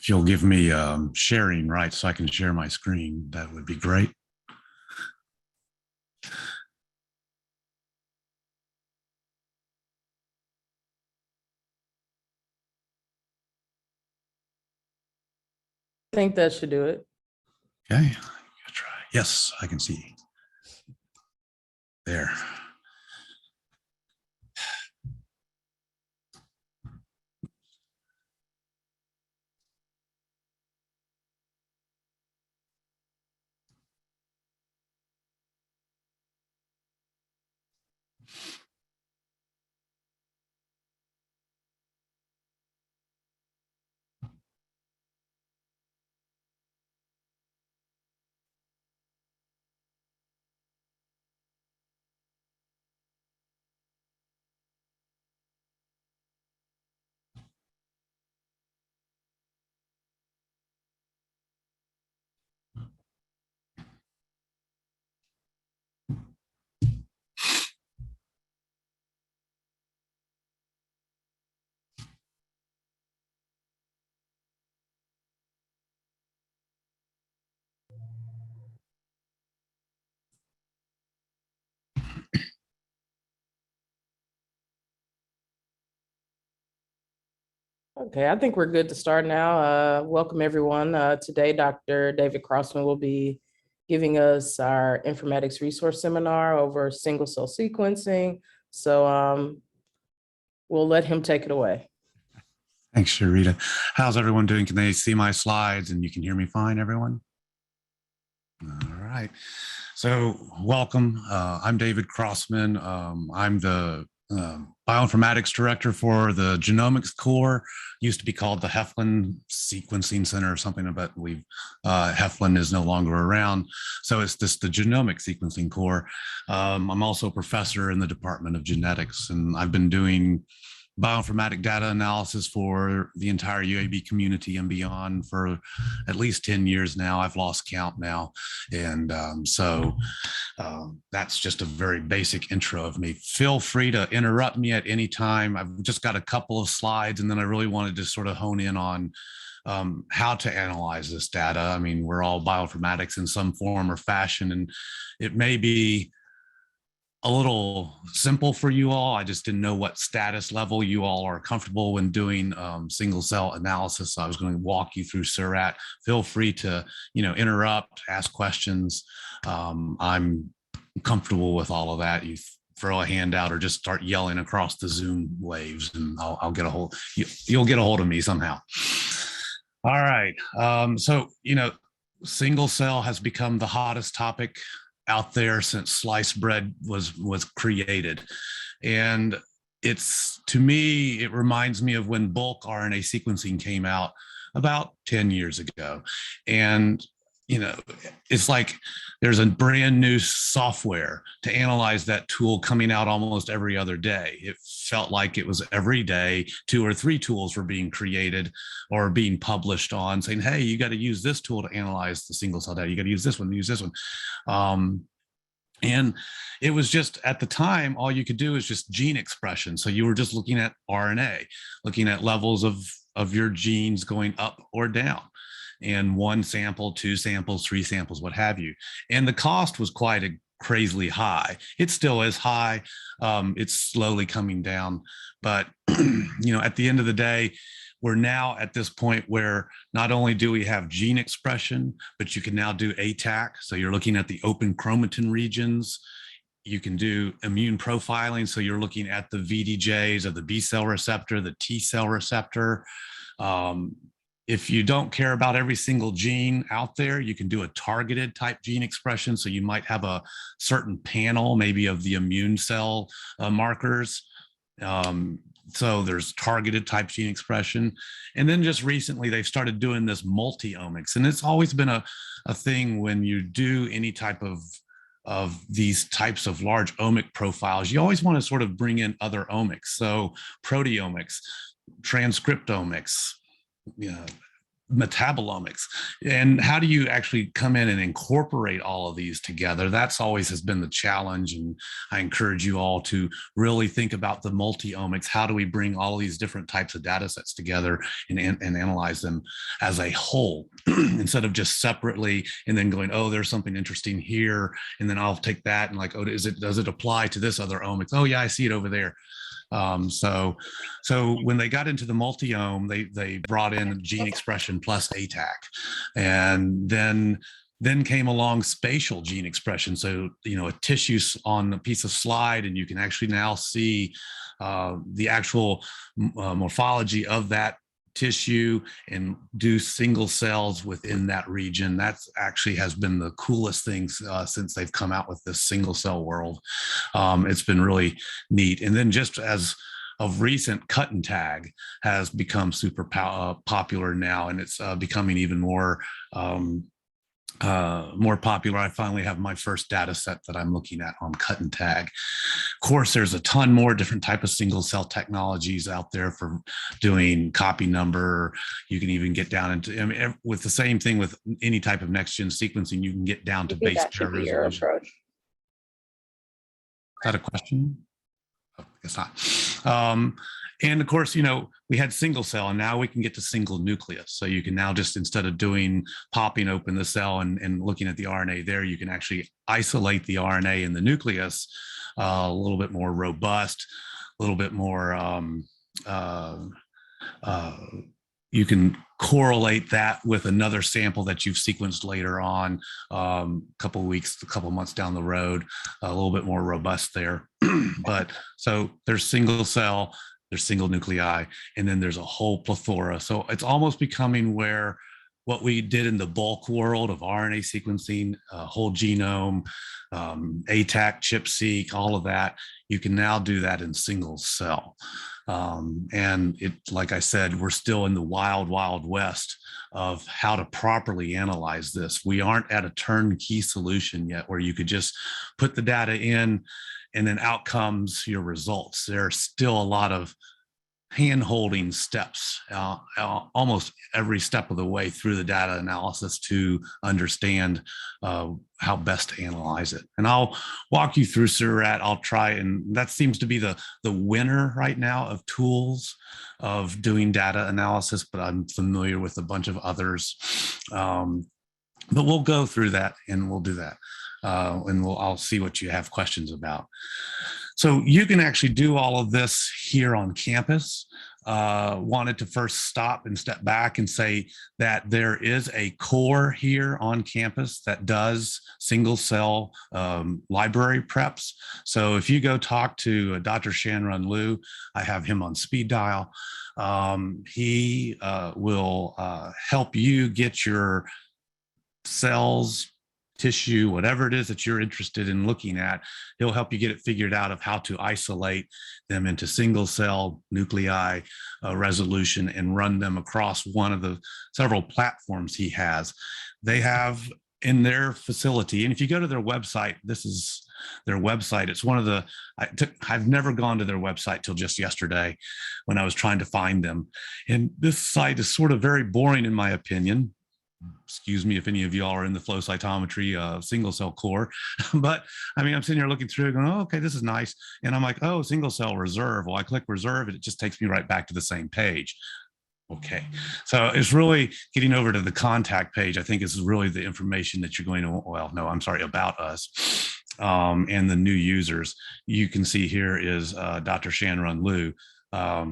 If you'll give me sharing rights so I can share my screen, that would be great. I think that should do it. Okay, try. Yes, I can see. There. Okay, I think we're good to start now. Welcome everyone. Today, Dr. David Crossman will be giving us our Informatics Resource Seminar over single cell sequencing. So we'll let him take it away. Thanks, Sharita. How's everyone doing? Can they see my slides and you can hear me fine, everyone? All right. So welcome. I'm David Crossman. I'm the bioinformatics director for the genomics core. Used to be called the Heflin Sequencing Center or something, but Heflin is no longer around. So it's the genomic sequencing core. I'm also a professor in the Department of Genetics, and I've been doing bioinformatic data analysis for the entire UAB community and beyond for at least 10 years now. I've lost count now. And that's just a very basic intro of me. Feel free to interrupt me at any time. I've just got a couple of slides, and then I really wanted to sort of hone in on how to analyze this data. I mean, we're all bioinformatics in some form or fashion, and it may be a little simple for you all. I just didn't know what status level you all are comfortable when doing single cell analysis. So I was going to walk you through SURAT. Feel free to, interrupt, ask questions. I'm comfortable with all of that. You throw a hand out or just start yelling across the Zoom waves, and I'll get a hold. You'll get a hold of me somehow. All right. So single cell has become the hottest topic out there since sliced bread was created. And to me, it reminds me of when bulk RNA sequencing came out about 10 years ago. And, it's like there's a brand new software to analyze that tool coming out almost every other day. It felt like it was every day 2 or 3 tools were being created or being published on saying, hey, you got to use this tool to analyze the single cell data. You got to use this one, use this one. And it was just, at the time, all you could do is just gene expression. So you were just looking at RNA, looking at levels of your genes going up or down, and 1 sample, 2 samples, 3 samples, what have you. And the cost was quite crazily high. It still is high. It's slowly coming down. But, at the end of the day, we're now at this point where not only do we have gene expression, but you can now do ATAC. So you're looking at the open chromatin regions. You can do immune profiling. So you're looking at the VDJs of the B cell receptor, the T cell receptor. If you don't care about every single gene out there, you can do a targeted type gene expression. So you might have a certain panel, maybe of the immune cell markers. So there's targeted type gene expression. And then just recently, they've started doing this multi-omics. And it's always been a thing when you do any type of these types of large omic profiles, you always want to sort of bring in other omics. So proteomics, transcriptomics, metabolomics, and how do you actually come in and incorporate all of these together? That's always has been the challenge, and I encourage you all to really think about the multi-omics. How do we bring all of these different types of data sets together and analyze them as a whole instead of just separately and then going, oh, there's something interesting here, and then I'll take that and like, oh, does it apply to this other omics? Oh yeah, I see it over there. So when they got into the multi-ohm, they brought in gene expression plus ATAC, and then came along spatial gene expression. So, a tissue on a piece of slide, and you can actually now see the actual morphology of that tissue and do single cells within that region. That's actually has been the coolest things since they've come out with this single cell world. It's been really neat. And then just as of recent, cut and tag has become super popular now, and it's becoming even more popular. I finally have my first data set that I'm looking at on cut and tag. Of course, there's a ton more different type of single cell technologies out there for doing copy number. You can even get down into, I mean, with the same thing with any type of next gen sequencing, you can get down to base pair resolution. Is that a question? Oh, I guess not. And of course, we had single cell, and now we can get to single nucleus. So you can now just, instead of popping open the cell and looking at the RNA there, you can actually isolate the RNA in the nucleus, a little bit more robust, a little bit more, you can correlate that with another sample that you've sequenced later on, a couple of weeks, a couple of months down the road, a little bit more robust there. But so there's single cell, there's single nuclei, and then there's a whole plethora. So it's almost becoming where what we did in the bulk world of RNA sequencing, whole genome, ATAC, ChIP-seq, all of that, you can now do that in single cell. And it, like I said, we're still in the wild, wild west of how to properly analyze this. We aren't at a turnkey solution yet where you could just put the data in and then out comes your results. There are still a lot of hand-holding steps, almost every step of the way through the data analysis to understand how best to analyze it. And I'll walk you through Surat. I'll try, and that seems to be the winner right now of tools of doing data analysis, but I'm familiar with a bunch of others. But we'll go through that, and we'll do that. And I'll see what you have questions about. So you can actually do all of this here on campus. Wanted to first stop and step back and say that there is a core here on campus that does single cell library preps. So if you go talk to Dr. Shanrun Liu, I have him on speed dial. He will help you get your cells, tissue, whatever it is that you're interested in looking at. He'll help you get it figured out of how to isolate them into single cell nuclei resolution and run them across one of the several platforms he has. They have in their facility, and if you go to their website, this is their website. It's one of the, I've never gone to their website till just yesterday when I was trying to find them. And this site is sort of very boring in my opinion. Excuse me if any of y'all are in the flow cytometry single cell core, but I mean, I'm sitting here looking through it going, oh, okay, this is nice. And I'm like, oh, single cell reserve. Well, I click reserve and it just takes me right back to the same page. Okay, so it's really getting over to the contact page. I think this is really the information that you're going to, well, no, I'm sorry, about us and the new users. You can see here is Dr. Shanrun Liu,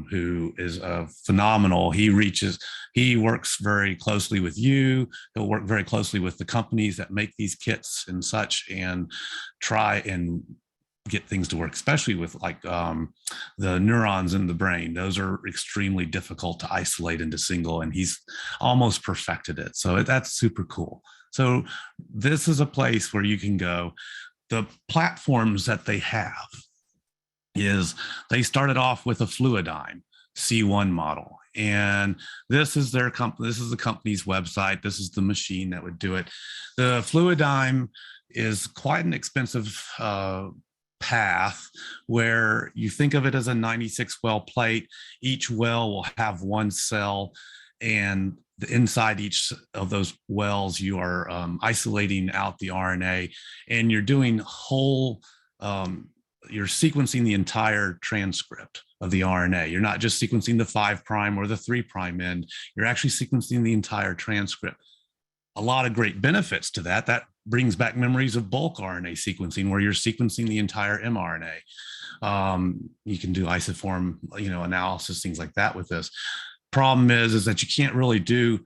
who is phenomenal. He works very closely with you. He'll work very closely with the companies that make these kits and such, and try and get things to work, especially with like the neurons in the brain. Those are extremely difficult to isolate into single, and he's almost perfected it. So that's super cool. So this is a place where you can go. The platforms that they have is they started off with a Fluidigm C1 model. And this is their company. This is the company's website. This is the machine that would do it. The Fluidigm is quite an expensive path where you think of it as a 96 well plate. Each well will have one cell, and inside each of those wells, you are isolating out the RNA, and you're doing you're sequencing the entire transcript of the RNA. You're not just sequencing the 5' or the 3' end. You're actually sequencing the entire transcript. A lot of great benefits to that. That brings back memories of bulk RNA sequencing, where you're sequencing the entire mRNA. You can do isoform, analysis, things like that with this. Problem is that you can't really do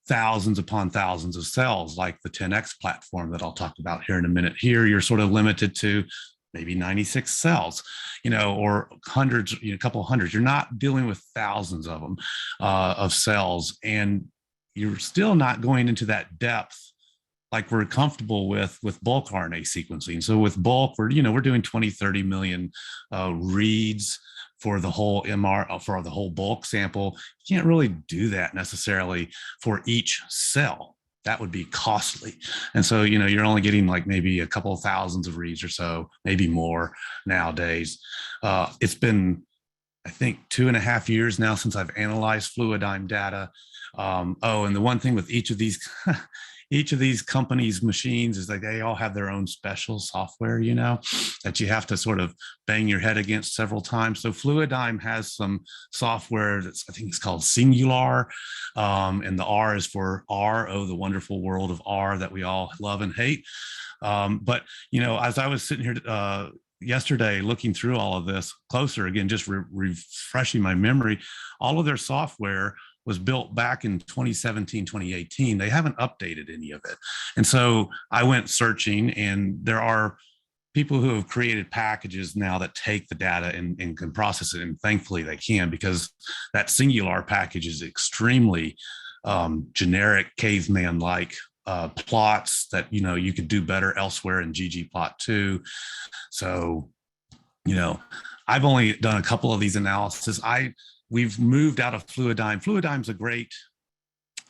thousands upon thousands of cells like the 10x platform that I'll talk about here in a minute. Here, you're sort of limited to maybe 96 cells, or hundreds, a couple of hundreds. You're not dealing with thousands of them, of cells, and you're still not going into that depth like we're comfortable with bulk RNA sequencing. So with bulk, we're doing 20, 30 million reads for the whole for the whole bulk sample. You can't really do that necessarily for each cell. That would be costly. And so, you're only getting like maybe a couple of thousands of reads or so, maybe more nowadays. It's been, I think, 2.5 years now since I've analyzed Fluidigm data. And the one thing with each of these companies' machines is like they all have their own special software, that you have to sort of bang your head against several times. So Fluidigm has some software I think it's called Singular, and the R is for R, the wonderful world of R that we all love and hate. But as I was sitting here yesterday looking through all of this closer again, just refreshing my memory, all of their software was built back in 2017, 2018. They haven't updated any of it. And so I went searching, and there are people who have created packages now that take the data and can process it. And thankfully they can, because that Singular package is extremely generic, caveman-like plots that, you could do better elsewhere in ggplot2. So, I've only done a couple of these analyses. We've moved out of Fluidigm. Fluidigm's a great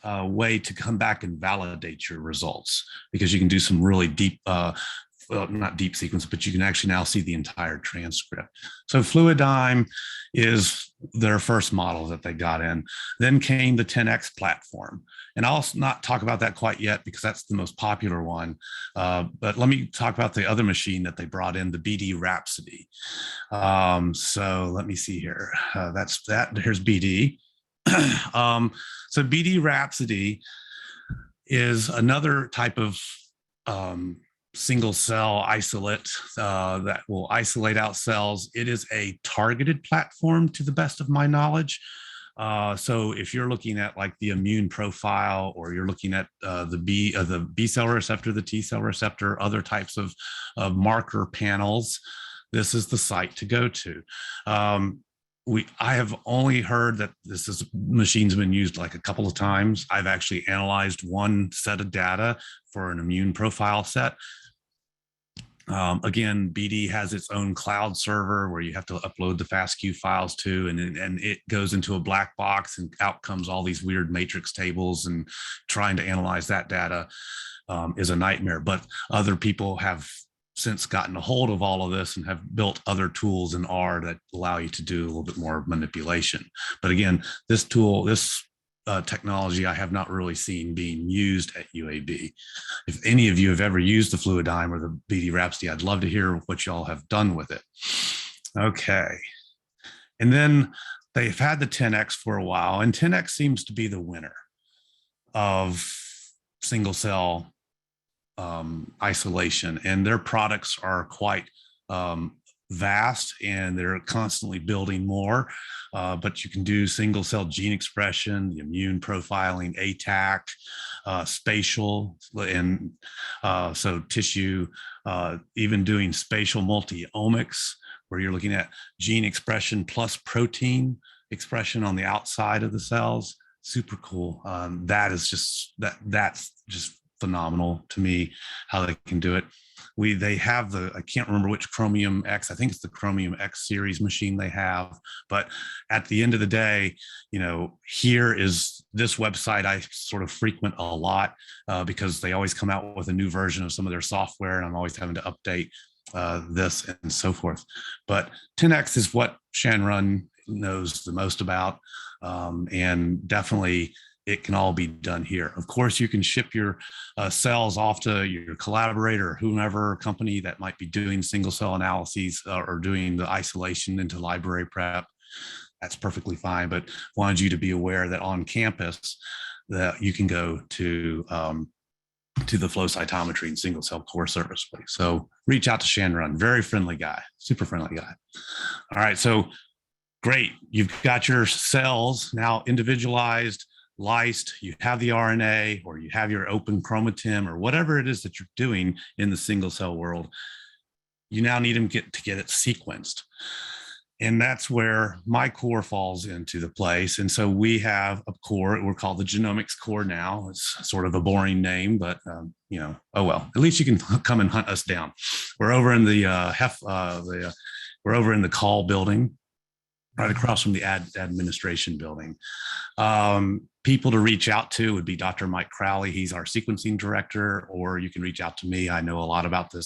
way to come back and validate your results, because you can do some really deep, not deep sequence, but you can actually now see the entire transcript. So Fluidigm is their first model that they got in. Then came the 10x platform. And I'll not talk about that quite yet, because that's the most popular one. But let me talk about the other machine that they brought in, the BD Rhapsody. So let me see here. That's that. Here's BD. So BD Rhapsody is another type of single cell isolate that will isolate out cells. It is a targeted platform, to the best of my knowledge. So if you're looking at like the immune profile, or you're looking at the B cell receptor, the T cell receptor, other types of marker panels, this is the site to go to. I have only heard that machine's been used like a couple of times. I've actually analyzed one set of data for an immune profile set. Again, BD has its own cloud server where you have to upload the FASTQ files to, and it goes into a black box, and out comes all these weird matrix tables, and trying to analyze that data is a nightmare. But other people have since gotten a hold of all of this and have built other tools in R that allow you to do a little bit more manipulation. But again, this technology I have not really seen being used at UAB. If any of you have ever used the Fluidigm or the BD Rhapsody, I'd love to hear what y'all have done with it. Okay. And then they've had the 10X for a while, and 10X seems to be the winner of single cell isolation, and their products are quite vast, and they're constantly building more, but you can do single cell gene expression, the immune profiling, ATAC, spatial, and so tissue, even doing spatial multi-omics, where you're looking at gene expression plus protein expression on the outside of the cells. Super cool. That's just phenomenal to me how they can do it. They have I can't remember which Chromium X, I think it's the Chromium X series machine they have, but at the end of the day, here is this website I sort of frequent a lot because they always come out with a new version of some of their software, and I'm always having to update this and so forth. But 10X is what Shanrun knows the most about, and definitely it can all be done here. Of course, you can ship your cells off to your collaborator or whomever company that might be doing single cell analyses or doing the isolation into library prep. That's perfectly fine, but wanted you to be aware that on campus that you can go to the flow cytometry and single cell core service place. So reach out to Shanrun, very friendly guy, super friendly guy. All right, so great. You've got your cells now individualized, lysed, you have the RNA, or you have your open chromatin, or whatever it is that you're doing in the single cell world. You now need them to get it sequenced. And that's where my core falls into the place. And so we have a core, we're called the genomics core now. It's sort of a boring name, but you know, oh well, at least you can come and hunt us down. We're over in the we're over in the call building, right across from the administration building. People to reach out to would be Dr. Mike Crowley. He's our sequencing director, or you can reach out to me. I know a lot about the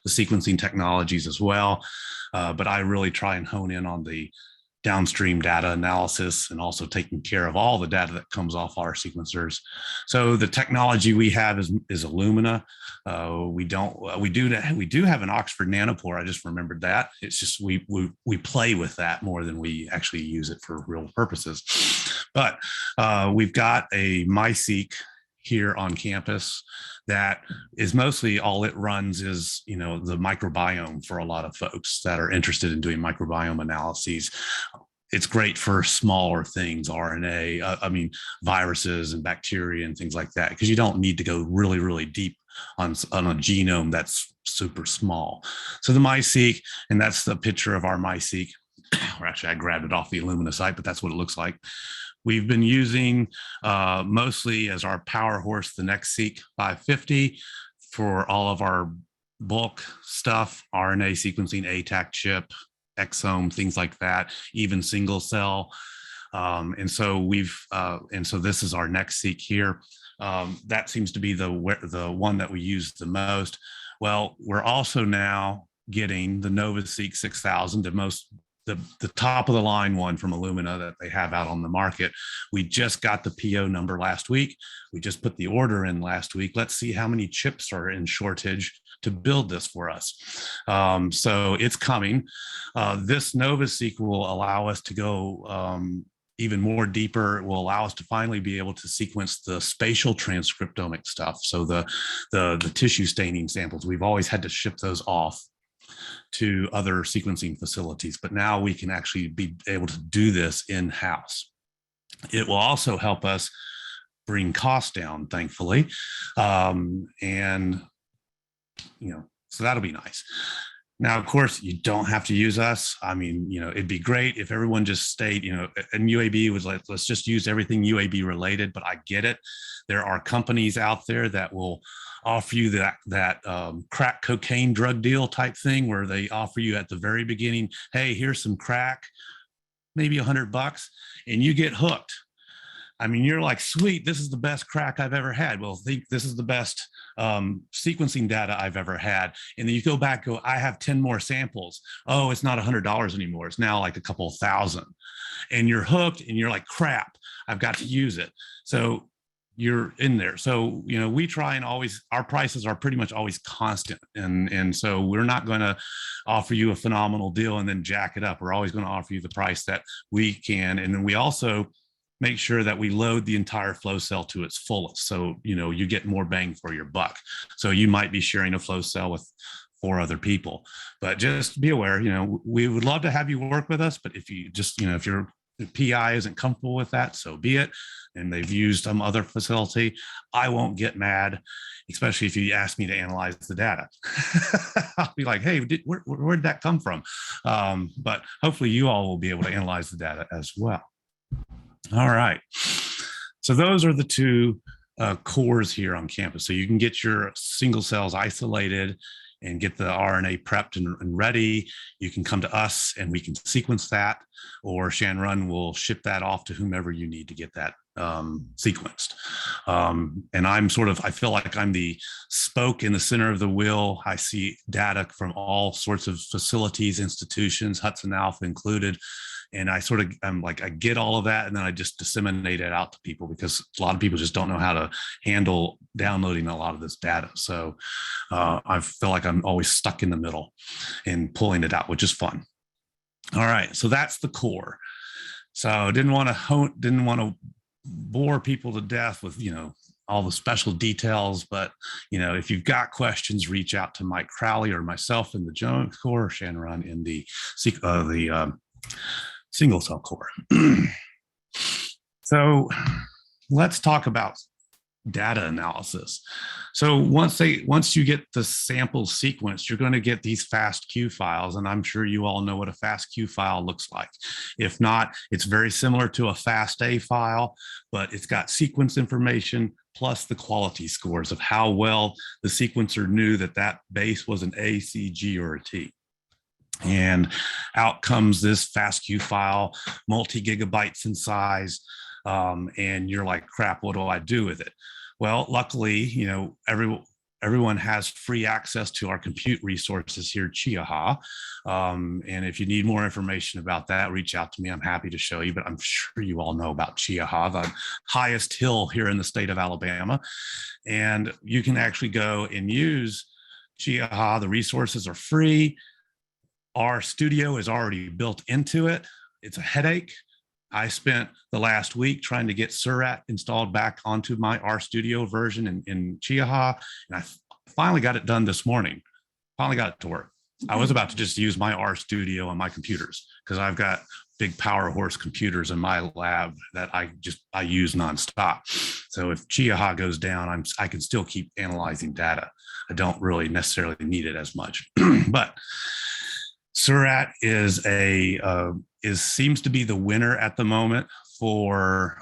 sequencing technologies as well, but I really try and hone in on the downstream data analysis and also taking care of all the data that comes off our sequencers. So the technology we have is Illumina. We do have an Oxford nanopore. I just remembered that. It's just we play with that more than we actually use it for real purposes. But we've got a MySeq here on campus that is mostly all it runs is, you know, the microbiome for a lot of folks that are interested in doing microbiome analyses. It's great for smaller things, RNA, viruses and bacteria and things like that, because you don't need to go really, really deep on a genome that's super small. So the MySeq, and that's the picture of our MySeq, or actually I grabbed it off the Illumina site, but that's what it looks like. We've been using mostly as our power horse the NextSeq 550 for all of our bulk stuff, RNA sequencing, ATAC chip, exome, things like that, even single cell. And so this is our NextSeq here. That seems to be the one that we use the most. Well, we're also now getting the NovaSeq 6000, the top of the line one from Illumina that they have out on the market. We just got the PO number last week. We just put the order in last week. Let's see how many chips are in shortage to build this for us. So it's coming. This NovaSeq will allow us to go even more deeper. It will allow us to finally be able to sequence the spatial transcriptomic stuff. So the tissue staining samples, we've always had to ship those off to other sequencing facilities, but now we can actually be able to do this in-house. It will also help us bring costs down, thankfully. And, you know, so that'll be nice. Now, of course, you don't have to use us. I mean, you know, it'd be great if everyone just stayed, you know, and UAB was like, let's just use everything UAB related, but I get it. There are companies out there that will offer you that crack cocaine drug deal type thing where they offer you at the very beginning, hey, here's some crack, maybe $100, and you get hooked. I mean, you're like, sweet, this is the best crack I've ever had. Well, this is the best sequencing data I've ever had. And then you go back, I have 10 more samples. Oh, it's not $100 anymore. It's now like a couple thousand. And you're hooked and you're like, crap, I've got to use it. So you're in there. So, you know, we try and always, our prices are pretty much always constant. And so we're not going to offer you a phenomenal deal and then jack it up. We're always going to offer you the price that we can. And then we also make sure that we load the entire flow cell to its fullest. So, you know, you get more bang for your buck. So you might be sharing a flow cell with 4 other people, but just be aware, you know, we would love to have you work with us, but if you just, you know, if your PI isn't comfortable with that, so be it. And they've used some other facility, I won't get mad, especially if you ask me to analyze the data. I'll be like, hey, where'd that come from? But hopefully you all will be able to analyze the data as well. All right. So those are the 2 cores here on campus. So you can get your single cells isolated and get the RNA prepped and ready. You can come to us and we can sequence that, or Shanrun will ship that off to whomever you need to get that sequenced. And I'm I feel like I'm the spoke in the center of the wheel. I see data from all sorts of facilities, institutions, Hudson Alpha included, And I'm like, I get all of that, and then I just disseminate it out to people because a lot of people just don't know how to handle downloading a lot of this data. So I feel like I'm always stuck in the middle and pulling it out, which is fun. All right, so that's the core. So didn't want to bore people to death with, all the special details, but if you've got questions, reach out to Mike Crowley or myself in the Jones core, or Shannon in the single cell core. So let's talk about data analysis. So once you get the sample sequence, you're going to get these FASTQ files, and I'm sure you all know what a FASTQ file looks like. If not, it's very similar to a FASTA file, but it's got sequence information plus the quality scores of how well the sequencer knew that base was an A, C, G, or a T. And out comes this FASTQ file, multi-gigabytes in size, and you're like, crap, what do I do with it? Well, luckily, everyone has free access to our compute resources here at Chiaha. And if you need more information about that, reach out to me. I'm happy to show you, but I'm sure you all know about Chiaha, the highest hill here in the state of Alabama. And you can actually go and use Chiaha. The resources are free. Our studio is already built into it. It's a headache. I spent the last week trying to get Surat installed back onto my RStudio version in Chiaha, and I finally got it done this morning. Finally got it to work. I was about to just use my RStudio on my computers because I've got big power horse computers in my lab that I use nonstop. So if Chiaha goes down, I can still keep analyzing data. I don't really necessarily need it as much, but Surat seems to be the winner at the moment for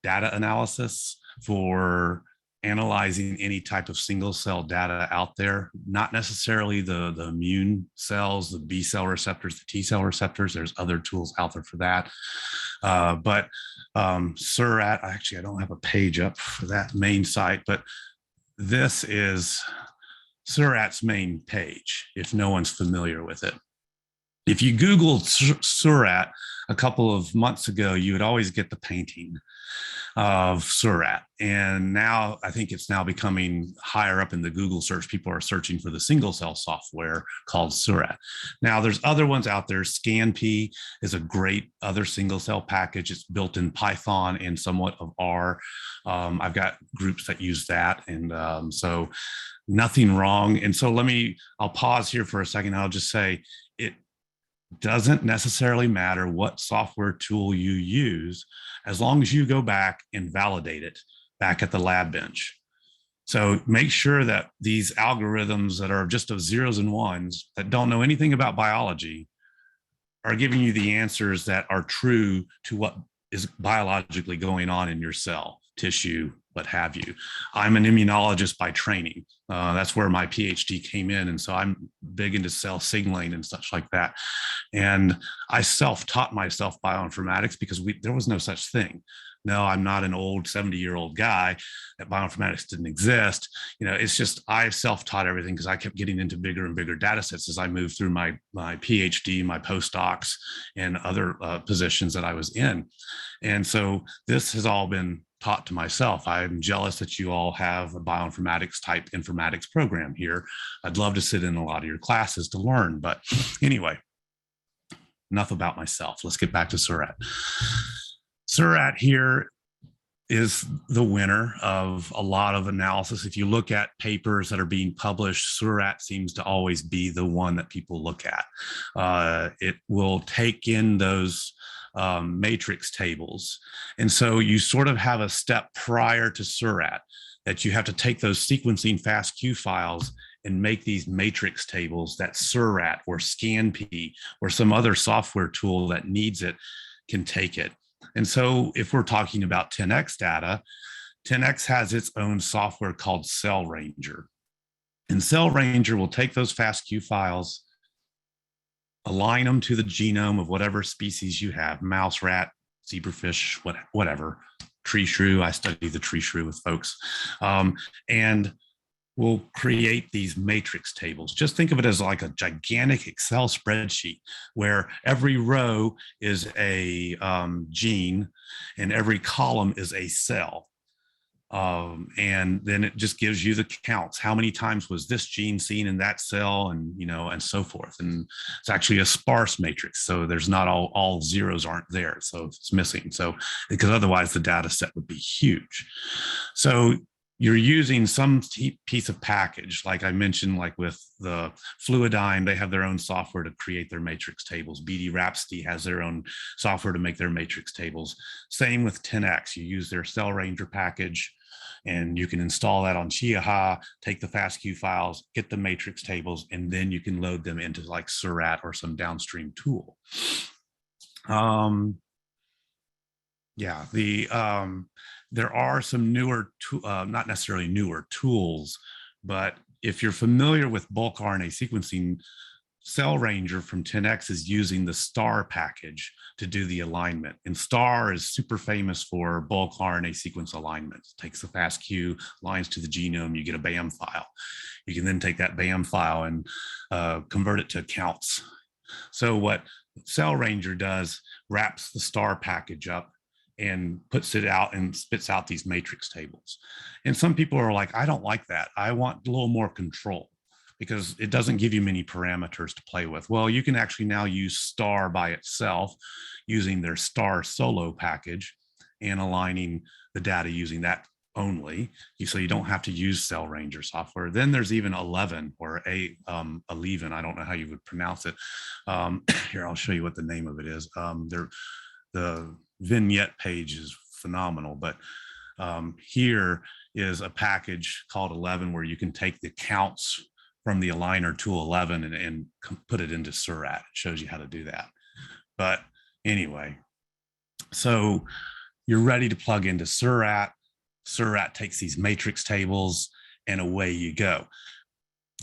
data analysis, for analyzing any type of single cell data out there, not necessarily the immune cells, the B cell receptors, the T cell receptors. There's other tools out there for that. But Surat, actually, I don't have a page up for that main site, but this is Surat's main page, if no one's familiar with it. If you Googled Surat a couple of months ago, you would always get the painting of Surat. And now I think it's now becoming higher up in the Google search. People are searching for the single cell software called Surat. Now there's other ones out there. ScanP is a great other single cell package. It's built in Python and somewhat of R. I've got groups that use that. And so nothing wrong. And so I'll pause here for a second. I'll just say it doesn't necessarily matter what software tool you use, as long as you go back and validate it back at the lab bench. So make sure that these algorithms that are just of zeros and ones that don't know anything about biology are giving you the answers that are true to what is biologically going on in your cell, tissue, what have you. I'm an immunologist by training. That's where my PhD came in. And so I'm big into cell signaling and such like that. And I self-taught myself bioinformatics because there was no such thing. No, I'm not an old 70-year-old guy that bioinformatics didn't exist. It's just I self-taught everything because I kept getting into bigger and bigger data sets as I moved through my PhD, my postdocs, and other positions that I was in. And so this has all been taught to myself. I'm jealous that you all have a bioinformatics type informatics program here. I'd love to sit in a lot of your classes to learn, but anyway, enough about myself. Let's get back to Surat. Surat here is the winner of a lot of analysis. If you look at papers that are being published, Surat seems to always be the one that people look at. It will take in those matrix tables. And so you sort of have a step prior to Surat that you have to take those sequencing FASTQ files and make these matrix tables that Surat or ScanP or some other software tool that needs it can take it. And so if we're talking about 10x data, 10x has its own software called Cell Ranger. And Cell Ranger will take those FASTQ files, align them to the genome of whatever species you have, mouse, rat, zebrafish, whatever, tree shrew. I study the tree shrew with folks. And will create these matrix tables. Just think of it as like a gigantic Excel spreadsheet where every row is a gene and every column is a cell. And then it just gives you the counts. How many times was this gene seen in that cell, and and so forth. And it's actually a sparse matrix, so there's not all zeros aren't there, so it's missing. So because otherwise the data set would be huge. So you're using some piece of package, like I mentioned, like with the Fluidigm, they have their own software to create their matrix tables. BD Rhapsody has their own software to make their matrix tables. Same with 10X, you use their Cell Ranger package, and you can install that on Chiaha, take the FASTQ files, get the matrix tables, and then you can load them into like Surat or some downstream tool. There are some newer, not necessarily newer tools, but if you're familiar with bulk RNA sequencing, Cell Ranger from 10X is using the STAR package to do the alignment. And STAR is super famous for bulk RNA sequence alignment. It takes the FASTQ, lines to the genome, you get a BAM file. You can then take that BAM file and convert it to counts. So what Cell Ranger does, wraps the STAR package up and puts it out and spits out these matrix tables. And some people are like, I don't like that. I want a little more control, because it doesn't give you many parameters to play with. Well, you can actually now use STAR by itself using their STAR solo package and aligning the data using that only. So you don't have to use Cell Ranger software. Then there's even 11 or 11, I don't know how you would pronounce it. Here, I'll show you what the name of it is. The vignette page is phenomenal, but here is a package called 11 where you can take the counts from the aligner tool 11 and put it into Surat. It shows you how to do that. But anyway, so you're ready to plug into Surat. Surat takes these matrix tables and away you go.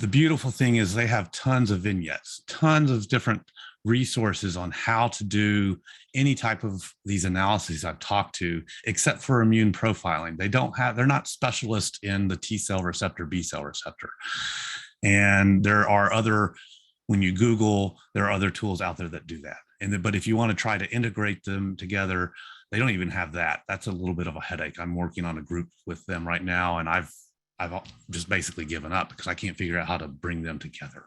The beautiful thing is they have tons of vignettes, tons of different resources on how to do any type of these analyses I've talked to, except for immune profiling. They're not specialists in the T cell receptor, B cell receptor. And there are when you Google, there are other tools out there that do that. But if you want to try to integrate them together, they don't even have that. That's a little bit of a headache. I'm working on a group with them right now, and I've just basically given up because I can't figure out how to bring them together.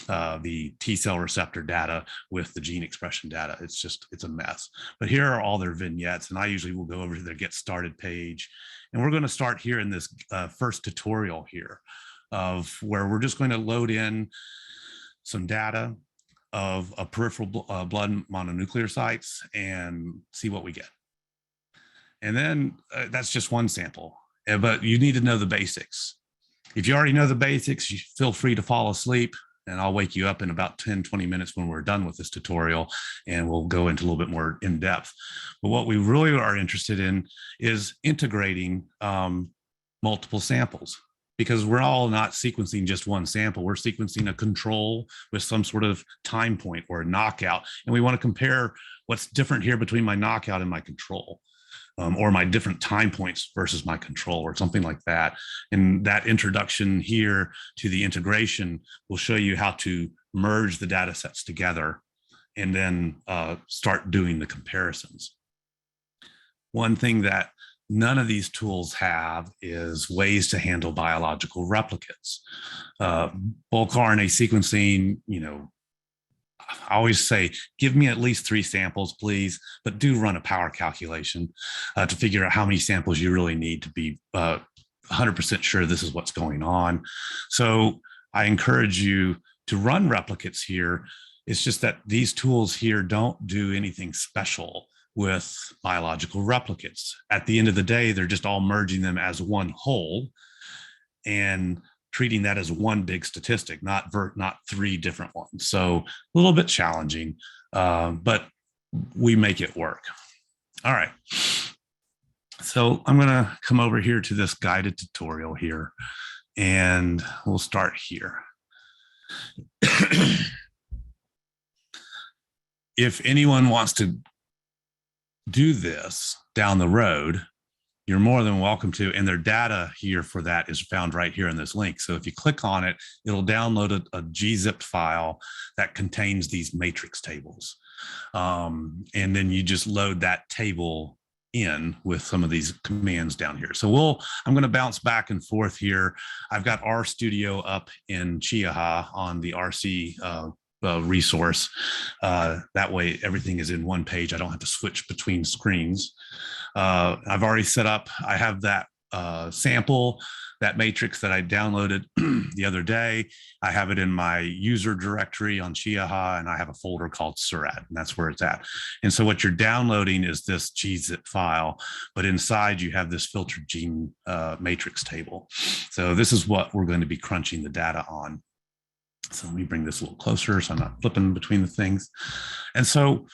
The T cell receptor data with the gene expression data, it's a mess. But here are all their vignettes, and I usually will go over to their get started page. And we're going to start here in this first tutorial here of where we're just going to load in some data of a peripheral blood mononucleocytes and see what we get. And then that's just one sample, but you need to know the basics. If you already know the basics, you feel free to fall asleep, and I'll wake you up in about 10, 20 minutes when we're done with this tutorial, and we'll go into a little bit more in depth. But what we really are interested in is integrating multiple samples, because we're all not sequencing just one sample. We're sequencing a control with some sort of time point or a knockout. And we want to compare what's different here between my knockout and my control, or my different time points versus my control, or something like that. And that introduction here to the integration will show you how to merge the data sets together and then start doing the comparisons. One thing that none of these tools have is ways to handle biological replicates. Bulk RNA sequencing, I always say, give me at least 3 samples, please, but do run a power calculation to figure out how many samples you really need to be 100% sure this is what's going on. So I encourage you to run replicates here. It's just that these tools here don't do anything special with biological replicates. At the end of the day, they're just all merging them as one whole and treating that as one big statistic, not 3 different ones. So a little bit challenging, but we make it work. All right. So I'm going to come over here to this guided tutorial here, and we'll start here. If anyone wants to do this down the road, you're more than welcome to. And their data here for that is found right here in this link. So if you click on it, it'll download a gzip file that contains these matrix tables. And then you just load that table in with some of these commands down here. So I'm going to bounce back and forth here. I've got RStudio up in Chiaha on the RC resource. That way everything is in one page. I don't have to switch between screens. I've already set up, I have that sample, that matrix that I downloaded the other day. I have it in my user directory on Chiaha, and I have a folder called Surat, and that's where it's at. And so what you're downloading is this gzip file, but inside you have this filtered gene matrix table. So this is what we're going to be crunching the data on. So let me bring this a little closer so I'm not flipping between the things. And so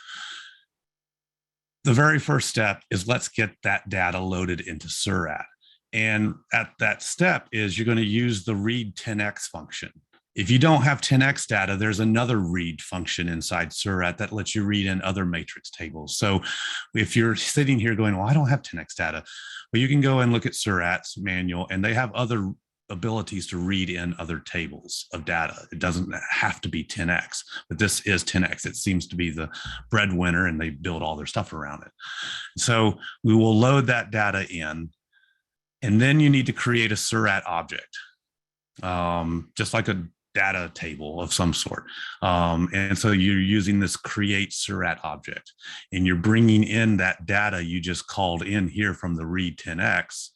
the very first step is let's get that data loaded into Surat. And at that step is you're going to use the read 10x function. If you don't have 10x data, there's another read function inside Surat that lets you read in other matrix tables. So if you're sitting here going, well, I don't have 10x data, well, you can go and look at Surat's manual, and they have other abilities to read in other tables of data. It doesn't have to be 10x, but this is 10x. It seems to be the breadwinner, and they build all their stuff around it. So we will load that data in, and then you need to create a Surat object, just like a data table of some sort. And so you're using this create Surat object, and you're bringing in that data you just called in here from the read 10x,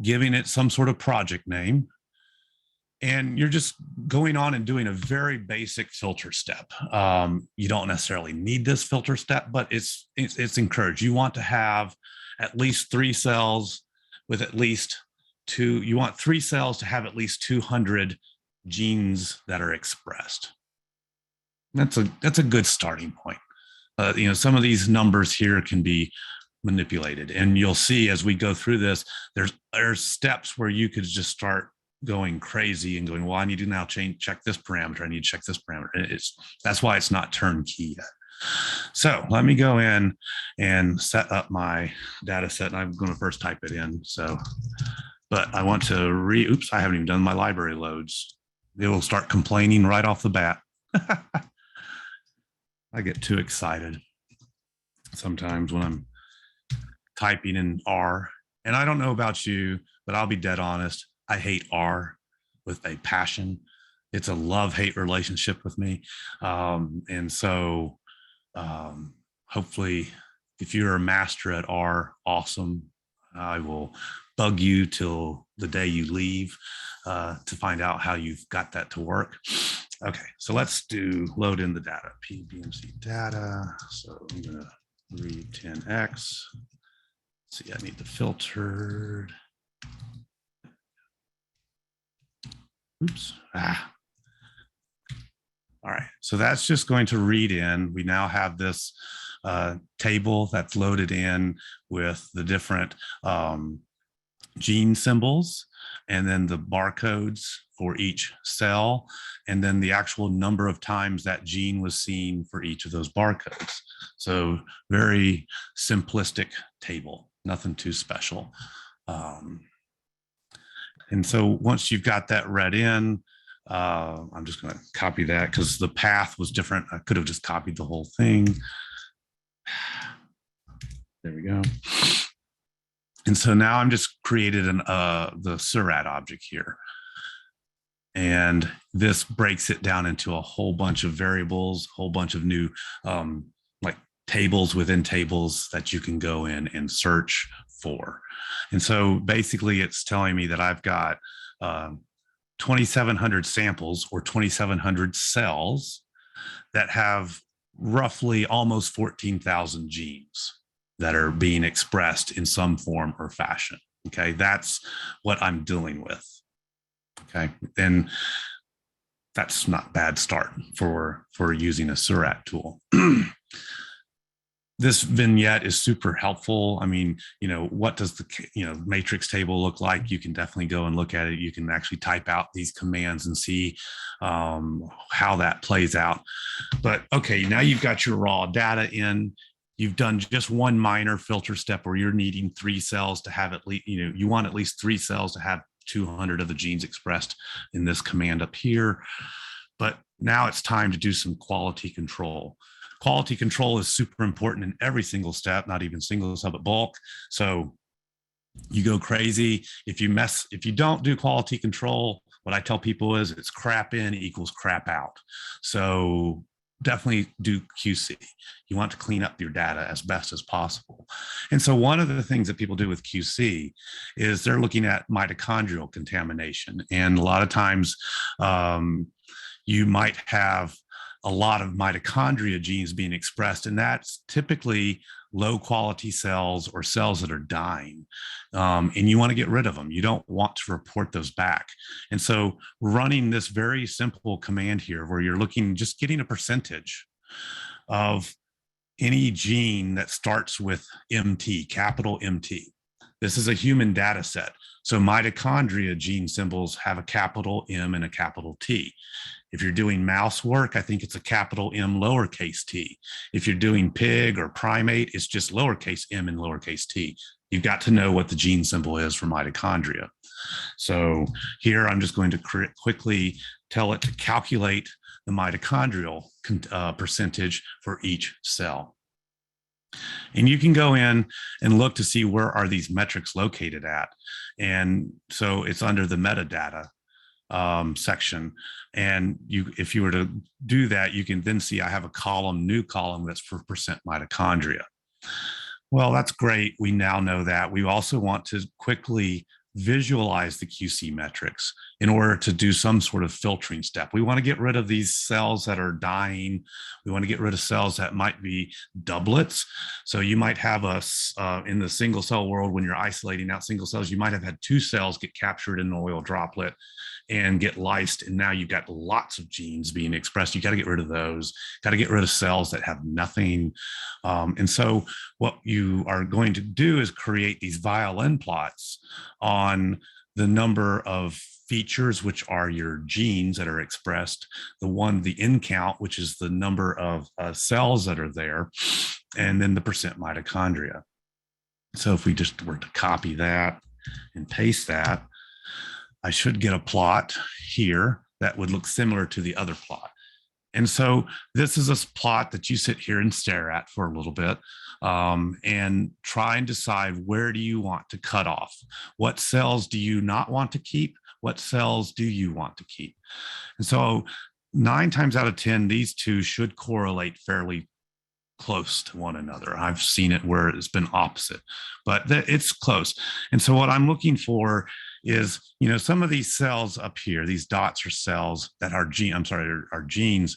giving it some sort of project name, and you're just going on and doing a very basic filter step. You don't necessarily need this filter step, but it's encouraged. You want to have at least 3 cells with at least you want 3 cells to have at least 200 genes that are expressed. That's a good starting point. Some of these numbers here can be manipulated, and you'll see as we go through this, there's steps where you could just start going crazy and going, well, I need to now check this parameter, I need to check this parameter. That's why it's not turnkey yet. So let me go in and set up my data set, and I'm going to first type it in. But I want to oops, I haven't even done my library loads. It will start complaining right off the bat. I get too excited sometimes when I'm typing in R. And I don't know about you, but I'll be dead honest. I hate R with a passion. It's a love-hate relationship with me. And so hopefully, if you're a master at R, awesome. I will bug you till the day you leave to find out how you've got that to work. Okay, so let's load in the data. PBMC data. So I'm going to read 10x. See, I need the filtered. Oops. All right, so that's just going to read in. We now have this table that's loaded in with the different gene symbols, and then the barcodes for each cell, and then the actual number of times that gene was seen for each of those barcodes. So very simplistic table, nothing too special. And so once you've got that read in, I'm just going to copy that because the path was different. I could have just copied the whole thing. There we go. And so now I'm just created the Surat object here. And this breaks it down into a whole bunch of variables, a whole bunch of new like tables within tables that you can go in and search for. And so basically it's telling me that I've got 2,700 samples or 2,700 cells that have roughly almost 14,000 genes that are being expressed in some form or fashion. Okay, that's what I'm dealing with. Okay, and that's not a bad start for using a Surat tool. This vignette is super helpful. I mean, what does the matrix table look like? You can definitely go and look at it. You can actually type out these commands and see how that plays out. But okay, now you've got your raw data in. you've done just one minor filter step where you're needing 3 cells to have at least, you want at least 3 cells to have 200 of the genes expressed in this command up here. But now it's time to do some quality control. Quality control is super important in every single step, not even single cell, but bulk. So you go crazy. If you don't do quality control, what I tell people is it's crap in equals crap out. So definitely do QC. You want to clean up your data as best as possible. And so one of the things that people do with QC is they're looking at mitochondrial contamination. And a lot of times you might have a lot of mitochondria genes being expressed, and that's typically low quality cells or cells that are dying. And you want to get rid of them. You don't want to report those back. And so running this very simple command here where you're looking, just getting a percentage of any gene that starts with MT, capital MT. This is a human data set. So mitochondria gene symbols have a capital M and a capital T. If you're doing mouse work, I think it's a capital M lowercase t. If you're doing pig or primate, it's just lowercase m and lowercase t. You've got to know what the gene symbol is for mitochondria. So here I'm just going to quickly tell it to calculate the mitochondrial percentage for each cell. And you can go in and look to see where are these metrics located at. And so it's under the metadata section. And if you were to do that, you can then see I have a column, new column that's for percent mitochondria. Well, that's great. We now know that. We also want to quickly visualize the QC metrics in order to do some sort of filtering step. We want to get rid of these cells that are dying. We want to get rid of cells that might be doublets. So you might have in the single cell world, when you're isolating out single cells, you might have had 2 cells get captured in an oil droplet and get lysed. And now you've got lots of genes being expressed. You got to get rid of those, got to get rid of cells that have nothing. And so what you are going to do is create these violin plots on the number of features, which are your genes that are expressed, the N count, which is the number of cells that are there, and then the percent mitochondria. So if we just were to copy that and paste that, I should get a plot here that would look similar to the other plot. And so this is a plot that you sit here and stare at for a little bit and try and decide, where do you want to cut off? What cells do you not want to keep? What cells do you want to keep? And so 9 times out of 10, these two should correlate fairly close to one another. I've seen it where it's been opposite, but it's close. And so what I'm looking for is, some of these cells up here, these dots are cells that are genes.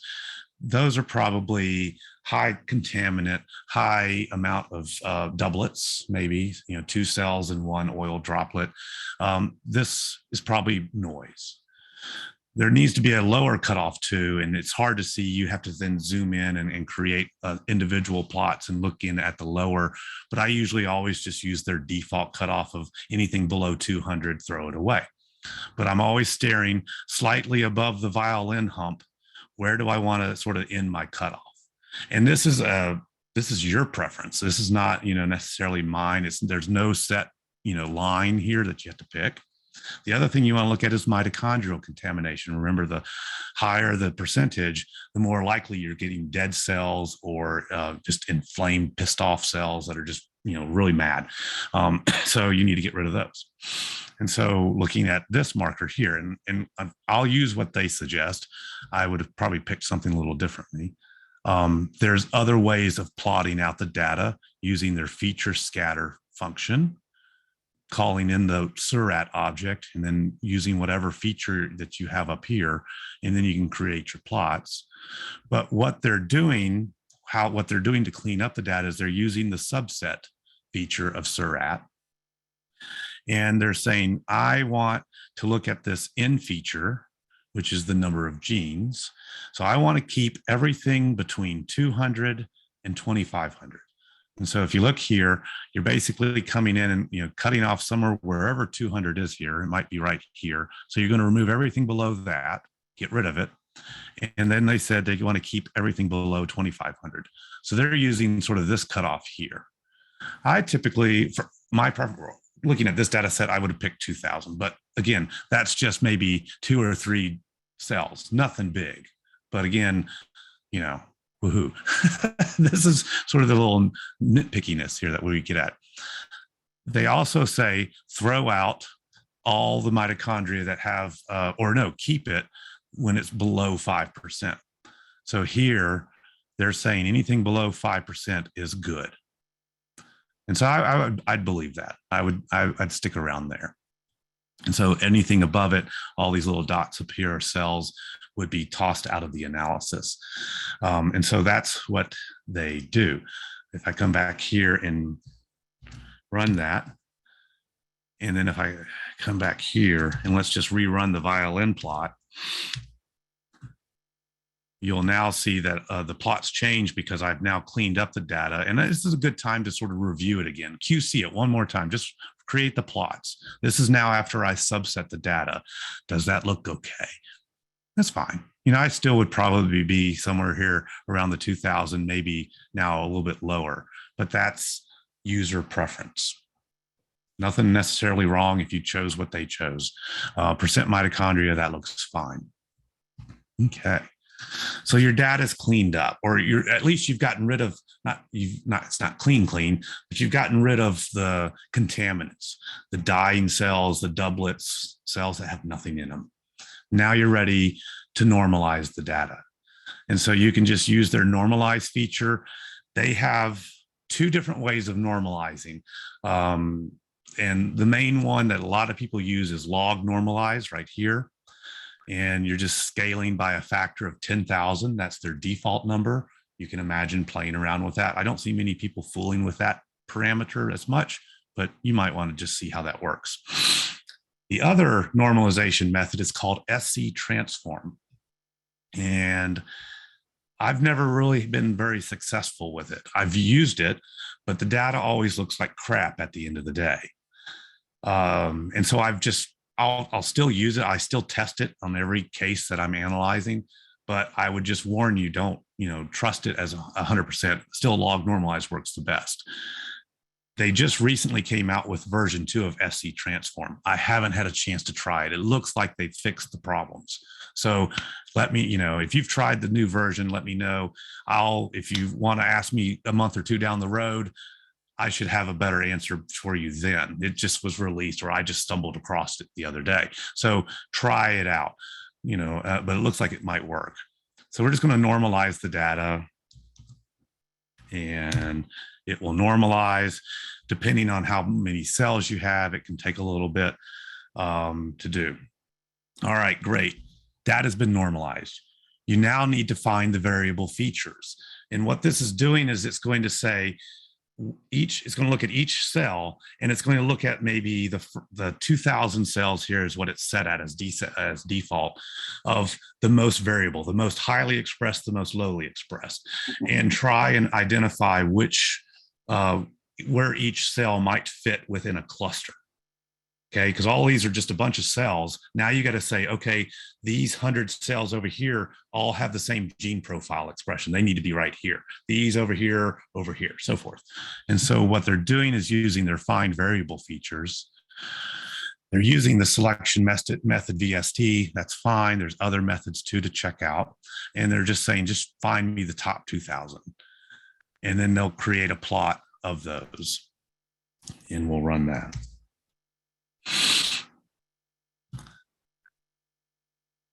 Those are probably high contaminant, high amount of doublets, maybe 2 cells in 1 oil droplet. This is probably noise. There needs to be a lower cutoff too, and it's hard to see. You have to then zoom in and create individual plots and look in at the lower, but I usually always just use their default cutoff of anything below 200, throw it away. But I'm always staring slightly above the violin hump. Where do I want to sort of end my cutoff? And this is your preference. This is not, necessarily mine. There's no set, line here that you have to pick. The other thing you want to look at is mitochondrial contamination. Remember, the higher the percentage, the more likely you're getting dead cells or just inflamed, pissed off cells that are just, really mad. So you need to get rid of those. And so looking at this marker here, and I'll use what they suggest. I would have probably picked something a little differently. There's other ways of plotting out the data using their feature scatter function, calling in the SURAT object, and then using whatever feature that you have up here, and then you can create your plots. But what they're doing to clean up the data is they're using the subset feature of SURAT. And they're saying, I want to look at this N feature, which is the number of genes. So I want to keep everything between 200 and 2,500. And so if you look here, you're basically coming in and cutting off somewhere wherever 200 is here. It might be right here. So you're going to remove everything below that, get rid of it, And then they said they want to keep everything below 2,500. So they're using sort of this cutoff here. I typically, for my looking at this data set, I would have picked 2,000. But again, that's just maybe 2 or 3 cells, nothing big. But again, you know, woohoo. This is sort of the little nitpickiness here that we get at. They also say throw out all the mitochondria that have, or no, keep it when it's below 5%. So here they're saying anything below 5% is good. And so I'd believe that. I'd stick around there. And so anything above it, all these little dots up here are cells, would be tossed out of the analysis. And so that's what they do. If I come back here and run that, and then if I come back here and let's just rerun the violin plot, you'll now see that the plots change because I've now cleaned up the data. And this is a good time to sort of review it again. QC it one more time, just create the plots. This is now after I subset the data. Does that look okay? That's fine. You know, I still would probably be somewhere here around the 2,000, maybe now a little bit lower, but that's user preference. Nothing necessarily wrong if you chose what they chose. Percent mitochondria, that looks fine. Okay. So your data is cleaned up, or at least you've gotten rid of, it's not clean, but you've gotten rid of the contaminants, the dying cells, the doublets, cells that have nothing in them. Now you're ready to normalize the data. And so you can just use their normalize feature. They have 2 different ways of normalizing. And the main one that a lot of people use is log normalize right here. And you're just scaling by a factor of 10,000. That's their default number. You can imagine playing around with that. I don't see many people fooling with that parameter as much, but you might want to just see how that works. The other normalization method is called SC transform. And I've never really been very successful with it. I've used it, but the data always looks like crap at the end of the day. And so I'll still use it. I still test it on every case that I'm analyzing, but I would just warn you, don't, trust it as 100%. Still log normalize works the best. They just recently came out with version 2 of SC transform. I haven't had a chance to try it. It looks like they fixed the problems. So let me, if you've tried the new version, let me know. If you want to ask me a month or 2 down the road, I should have a better answer for you then. It just was released, or I just stumbled across it the other day. So try it out, but it looks like it might work. So we're just going to normalize the data, and it will normalize. Depending on how many cells you have, it can take a little bit to do. All right, great. Data's been normalized. You now need to find the variable features. And what this is doing is it's going to say, it's going to look at each cell, and it's going to look at maybe the 2,000 cells here is what it's set at as default of the most variable, the most highly expressed, the most lowly expressed, and try and identify where each cell might fit within a cluster. Okay, because all these are just a bunch of cells. Now you got to say, okay, these 100 cells over here all have the same gene profile expression. They need to be right here. These over here, so forth. And so what they're doing is using their find variable features. They're using the selection method VST. That's fine. There's other methods too to check out. And they're just saying, just find me the top 2,000. And then they'll create a plot of those. And we'll run that.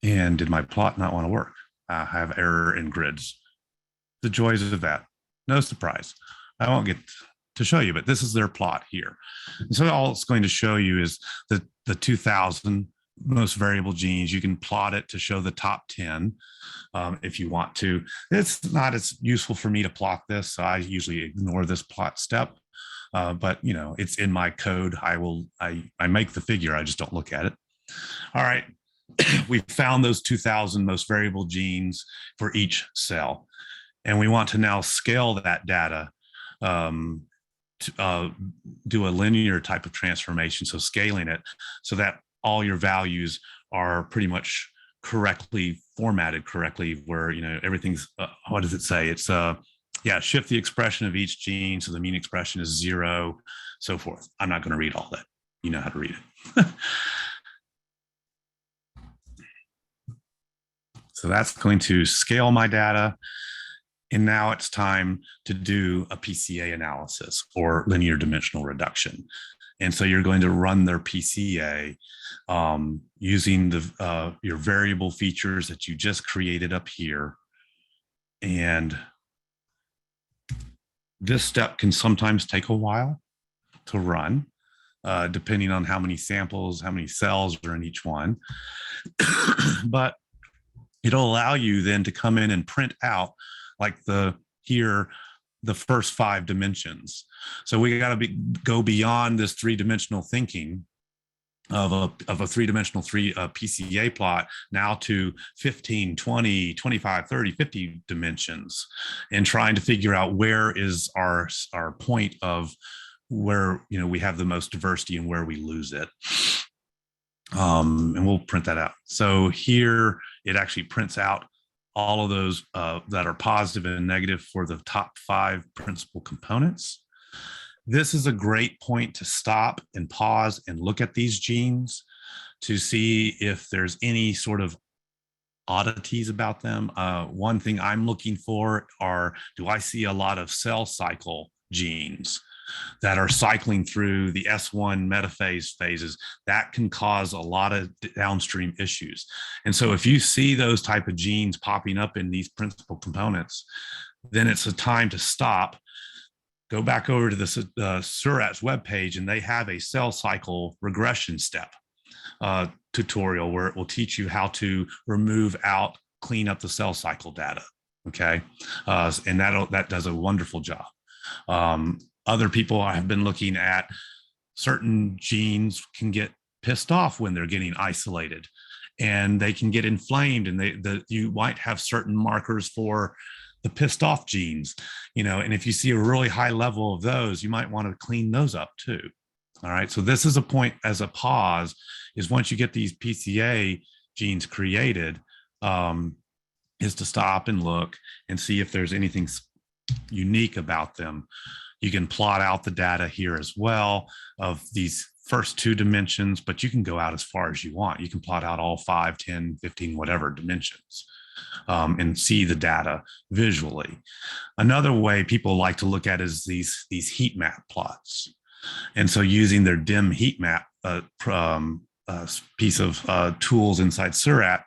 And did my plot not want to work? I have error in grids. The joys of that. No surprise. I won't get to show you, but this is their plot here. And so all it's going to show you is the 2,000 most variable genes. You can plot it to show the top 10 if you want to. It's not as useful for me to plot this, so I usually ignore this plot step. But it's in my code. I make the figure. I just don't look at it. All right. We found those 2,000 most variable genes for each cell. And we want to now scale that data to do a linear type of transformation. So scaling it so that all your values are pretty much correctly formatted correctly, where, you know, everything's, what does it say? It's, yeah, shift the expression of each gene so the mean expression is 0, so forth. I'm not going to read all that. You know how to read it. So that's going to scale my data. And now it's time to do a PCA analysis, or linear dimensional reduction. And so you're going to run their PCA using your variable features that you just created up here. And this step can sometimes take a while to run, depending on how many samples, how many cells are in each one. But it'll allow you then to come in and print out, like the first 5 dimensions. So we got to go beyond this 3-dimensional thinking of a 3-dimensional PCA plot now to 15, 20, 25, 30, 50 dimensions, and trying to figure out where is our point of where, you know, we have the most diversity and where we lose it. And we'll print that out. So here it actually prints out all of those that are positive and negative for the top 5 principal components. This is a great point to stop and pause and look at these genes to see if there's any sort of oddities about them. One thing I'm looking for do I see a lot of cell cycle genes that are cycling through the S1 metaphase phases? That can cause a lot of downstream issues. And so if you see those type of genes popping up in these principal components, then it's a time to stop, go back over to the Surat's webpage, and they have a cell cycle regression step tutorial where it will teach you how to clean up the cell cycle data. Okay. And that does a wonderful job. Other people have been looking at certain genes can get pissed off when they're getting isolated, and they can get inflamed, and you might have certain markers for the pissed off genes, you know, and if you see a really high level of those, you might want to clean those up too. All right. So this is a point as a pause, is once you get these PCA genes created, is to stop and look and see if there's anything unique about them. You can plot out the data here as well of these first 2 dimensions, but you can go out as far as you want. You can plot out all 5, 10, 15, whatever dimensions, and see the data visually. Another way people like to look at is these heat map plots. And so using their DIM heat map piece of tools inside Surat,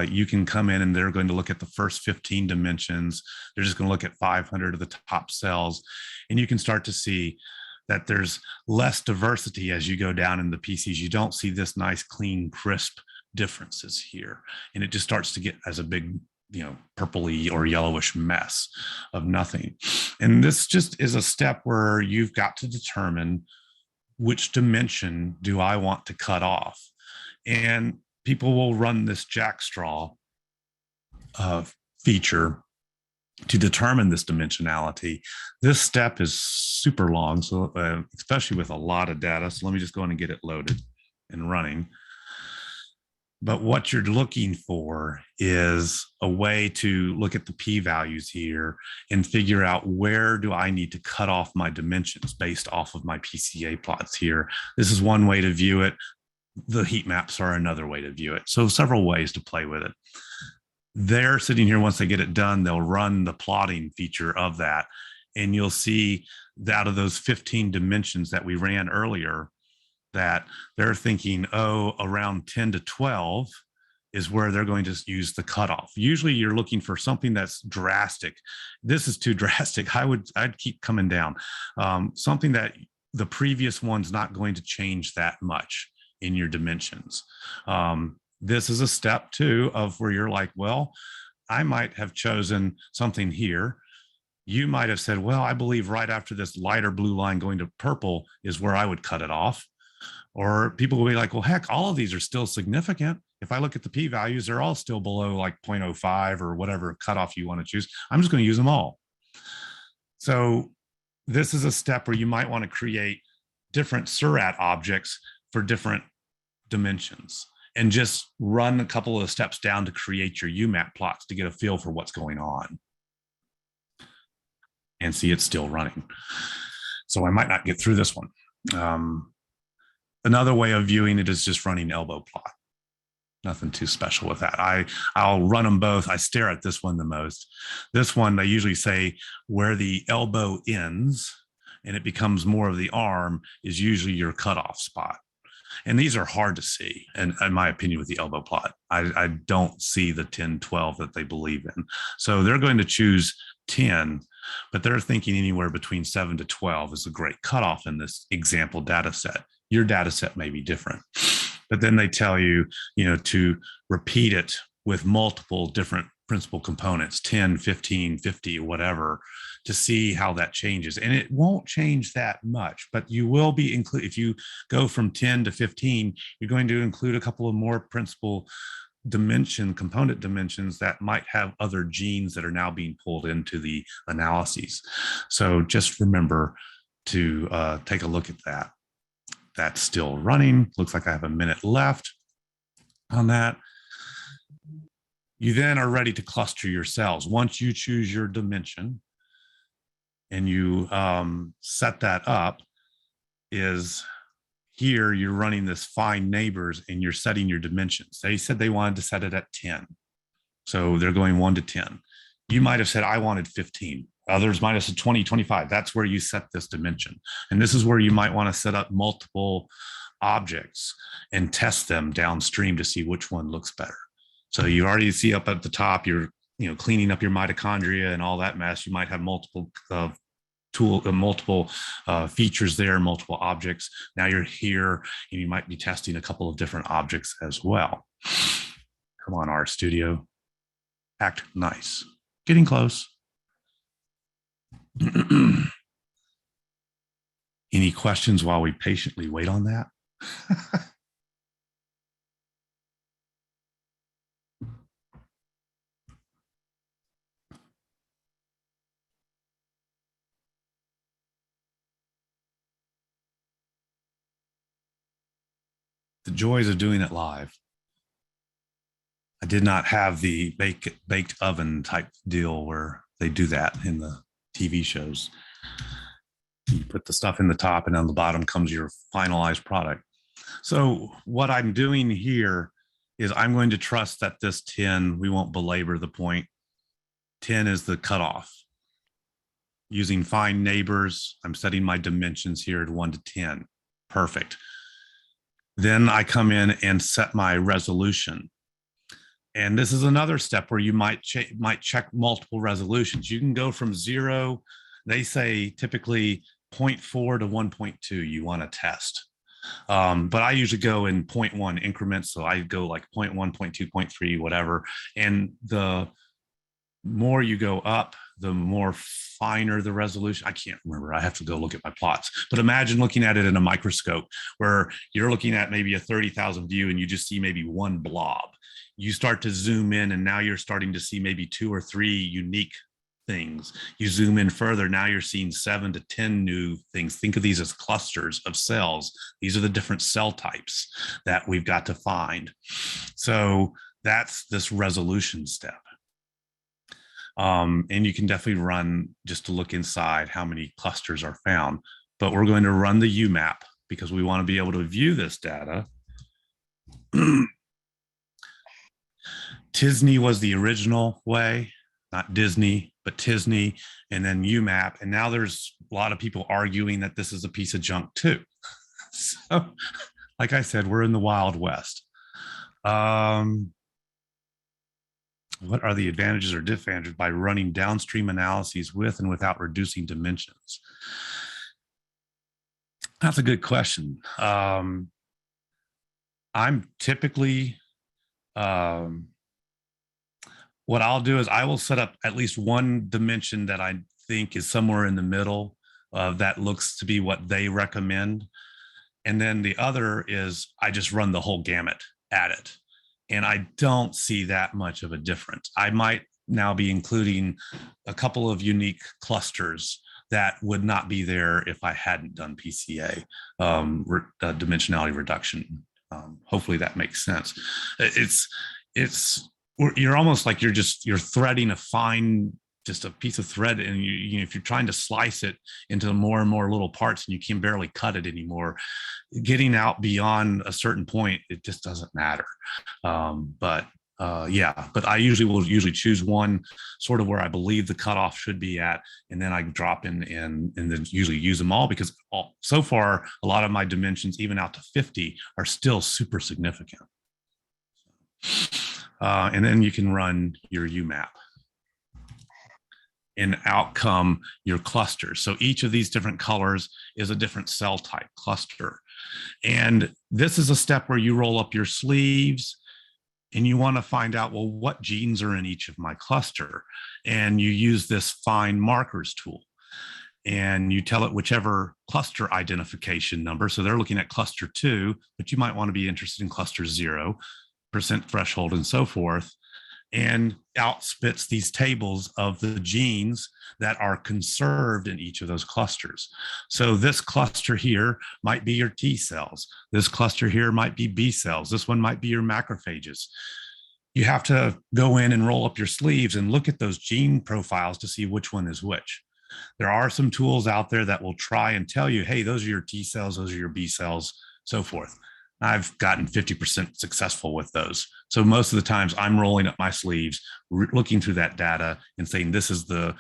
you can come in and they're going to look at the first 15 dimensions. They're just going to look at 500 of the top cells. And you can start to see that there's less diversity as you go down in the PCs. You don't see this nice, clean, crisp differences here. And it just starts to get as a big, you know, purpley or yellowish mess of nothing. And this just is a step where you've got to determine which dimension do I want to cut off. And people will run this jackstraw feature to determine this dimensionality. This step is super long, so especially with a lot of data. So let me just go in and get it loaded and running. But what you're looking for is a way to look at the p-values here and figure out where do I need to cut off my dimensions based off of my PCA plots here. This is one way to view it. The heat maps are another way to view it. So several ways to play with it. They're sitting here, once they get it done, they'll run the plotting feature of that. And you'll see that out of those 15 dimensions that we ran earlier, that they're thinking, oh, around 10 to 12 is where they're going to use the cutoff. Usually you're looking for something that's drastic. This is too drastic. I'd keep coming down. Something that the previous one's not going to change that much in your dimensions. This is a step too of where you're like, well, I might have chosen something here. You might have said, well, I believe right after this lighter blue line going to purple is where I would cut it off. Or people will be like, well, heck, all of these are still significant. If I look at the p-values, they're all still below like 0.05 or whatever cutoff you want to choose. I'm just going to use them all. So this is a step where you might want to create different Surat objects for different dimensions. and just run a couple of steps down to create your UMAP plots to get a feel for what's going on. And see, it's still running. So I might not get through this one. Another way of viewing it is just running elbow plot. Nothing too special with that. I'll run them both. I stare at this one the most. This one, they usually say where the elbow ends and it becomes more of the arm is usually your cutoff spot. And these are hard to see, and in my opinion, with the elbow plot. I don't see the 10, 12 that they believe in. So they're going to choose 10, but they're thinking anywhere between 7 to 12 is a great cutoff in this example data set. Your data set may be different. But then they tell you, to repeat it with multiple different principal components, 10, 15, 50, whatever, to see how that changes. And it won't change that much, but you will be include if you go from 10 to 15, you're going to include a couple of more principal component dimensions that might have other genes that are now being pulled into the analyses. So just remember to take a look at that. That's still running. Looks like I have a minute left on that. You then are ready to cluster your cells. Once you choose your dimension and you set that up, is here you're running this find neighbors and you're setting your dimensions. They said they wanted to set it at 10. So they're going 1 to 10. You might have said, I wanted 15. Others might have said 20, 25. That's where you set this dimension. And this is where you might want to set up multiple objects and test them downstream to see which one looks better. So you already see up at the top, you're cleaning up your mitochondria and all that mess. You might have multiple features there, multiple objects. Now you're here and you might be testing a couple of different objects as well. Come on, RStudio. Act nice. Getting close. Any questions while we patiently wait on that? The joys of doing it live. I did not have the baked oven type deal where they do that in the TV shows. You put the stuff in the top and on the bottom comes your finalized product. So what I'm doing here is I'm going to trust that this 10, we won't belabor the point. 10 is the cutoff. Using find neighbors, I'm setting my dimensions here at 1 to 10. Perfect. Then I come in and set my resolution. And this is another step where you might check multiple resolutions. You can go from 0, they say typically 0.4 to 1.2 you want to test. But I usually go in 0.1 increments. So I go like 0.1, 0.2, 0.3, whatever. And the more you go up, the more finer the resolution. I can't remember. I have to go look at my plots. But imagine looking at it in a microscope where you're looking at maybe a 30,000 view and you just see maybe one blob. You start to zoom in and now you're starting to see maybe 2 or 3 unique things. You zoom in further, now you're seeing 7 to 10 new things. Think of these as clusters of cells. These are the different cell types that we've got to find. So that's this resolution step. And you can definitely run just to look inside how many clusters are found. But we're going to run the UMAP because we want to be able to view this data. Tisney was the original way, not Disney, but Tisney, and then UMAP. And now there's a lot of people arguing that this is a piece of junk too. So, like I said, we're in the Wild West. What are the advantages or disadvantages by running downstream analyses with and without reducing dimensions? That's a good question. I'm typically, what I'll do is I will set up at least one dimension that I think is somewhere in the middle of that looks to be what they recommend. And then the other is I just run the whole gamut at it. And I don't see that much of a difference. I might now be including a couple of unique clusters that would not be there if I hadn't done PCA, dimensionality reduction Hopefully that makes sense. You're almost like you're threading a fine, just a piece of thread, and if you're trying to slice it into more and more little parts and you can barely cut it anymore, getting out beyond a certain point, it just doesn't matter. But I usually choose one sort of where I believe the cutoff should be at, and then I drop in and then usually use them all, because so far a lot of my dimensions, even out to 50, are still super significant. And then you can run your UMAP, and out come your clusters. So each of these different colors is a different cell type cluster. And this is a step where you roll up your sleeves and you want to find out, well, what genes are in each of my cluster? And you use this find markers tool. And you tell it whichever cluster identification number. So they're looking at cluster 2, but you might want to be interested in cluster 0, percent threshold, and so forth. And out spits these tables of the genes that are conserved in each of those clusters. So this cluster here might be your T cells. This cluster here might be B cells. This one might be your macrophages. You have to go in and roll up your sleeves and look at those gene profiles to see which one is which. There are some tools out there that will try and tell you, hey, those are your T cells, those are your B cells, so forth. I've gotten 50% successful with those. So most of the times I'm rolling up my sleeves, looking through that data and saying, this is a